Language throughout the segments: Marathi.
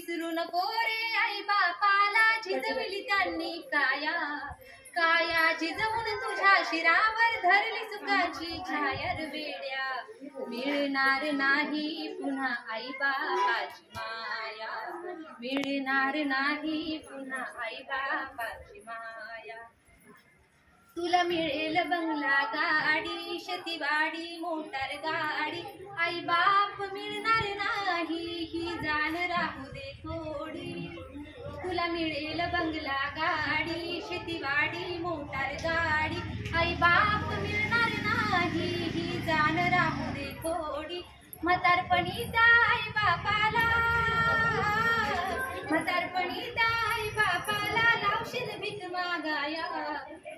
विसरू नको रे आई बापाला, झिजविली त्यांनी काया काया झिजवून तुझ्या शिरावर धरली सुखाची छाया रे वेड्या. मिळणार नाही पुन्हा आई बापाची माया, मिळणार नाही पुन्हा आई बापाची माया. तुला मिळेल बंगला गाडी, शेतीवाडी मोटार गाडी, आई बाप मिळणार नाही ही जाण राहू दे थोडी. तुला मिळेल बंगला गाडी, शेतीवाडी मोटार गाडी, आई बाप मिळणार नाही ही जाण राहू दे थोडी. म्हातारपणी त्या आई बापाला, म्हातारपणी त्या आई बापाला लावशील भीक मागाया.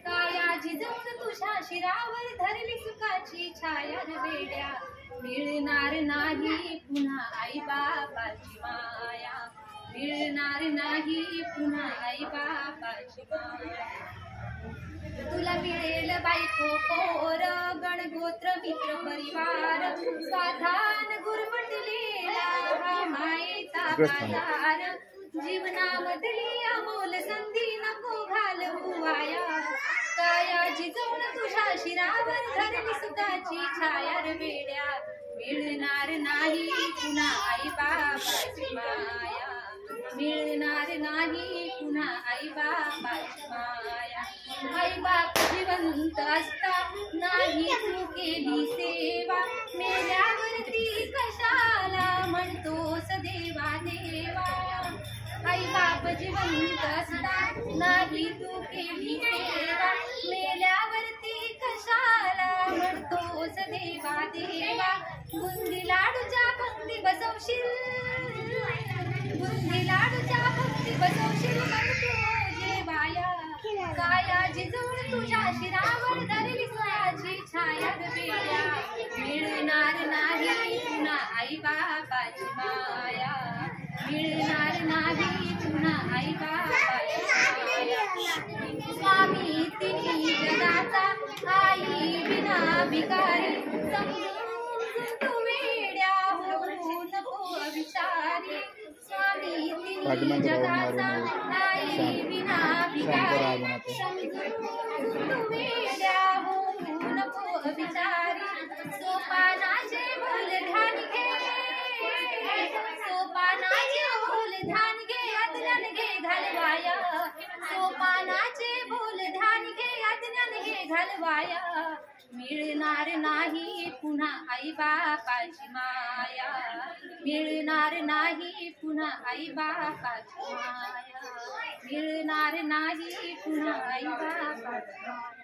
काया झिजवून तुझ्या शिरावर धरली सुखाची छाया रे वेड्या. मिळणार नाही पुन्हा आई बापाची माया, मिळणार नाही पुन्हा आई बापाची माया. तुला मिळेल बायको पोर, गणगोत्र मित्र परिवार, साधान गुरफटलेला हा मायेचा बाजार. जीवनामधली अमोल संधी नको घालवू वाया. काया झिजवून तुझ्या शिरावर धरली सुखाची छाया रे वेड्या. मिळणार नाही पुन्हा आई बापाची माया, मिळणार नाही पुन्हा आई बापाची माया. आई बाप जिवंत असता नाही तू केली सेवा, मेल्यावरती कशाला म्हणतोस देवा देवा. आई बाप जिवंत असता नाही तू केली सेवा, मेल्यावरती कशाला म्हणतोस देवा देवा. बुंदी लाडूच्या पंक्ती बसवशील, बुंदी लाडूच्या पंक्ती बसवशील म्हणतो जेवाया. काया झिजवून तुझ्या शिरावर धरली सुखाची छाया रे वेड्या. मिळणार नाही पुन्हा आई बापाची माया, मिळणार नाही पुन्हा आई बापाची माया. स्वामी तिन्ही जगाचा आई विना भिकारी, समजून तू वेड्या होऊ नको विचारी. स्वामी तिन्ही जगाचा आई विना भिकारी, समजून तू वेड्या होऊ नको विचारी. सोपानाचे बोल ध्यान घे, सोपानाचे बोल ध्यान घे, अज्ञान घे घालवाया. सोपानाचे बोल ध्यान घे, अज्ञान घे घालवाया. मिळणार नाही पुन्हा आई बापाची माया, मिळणार नाही पुन्हा आई बापाची माया, मिळणार नाही पुन्हा आई बापाची माया.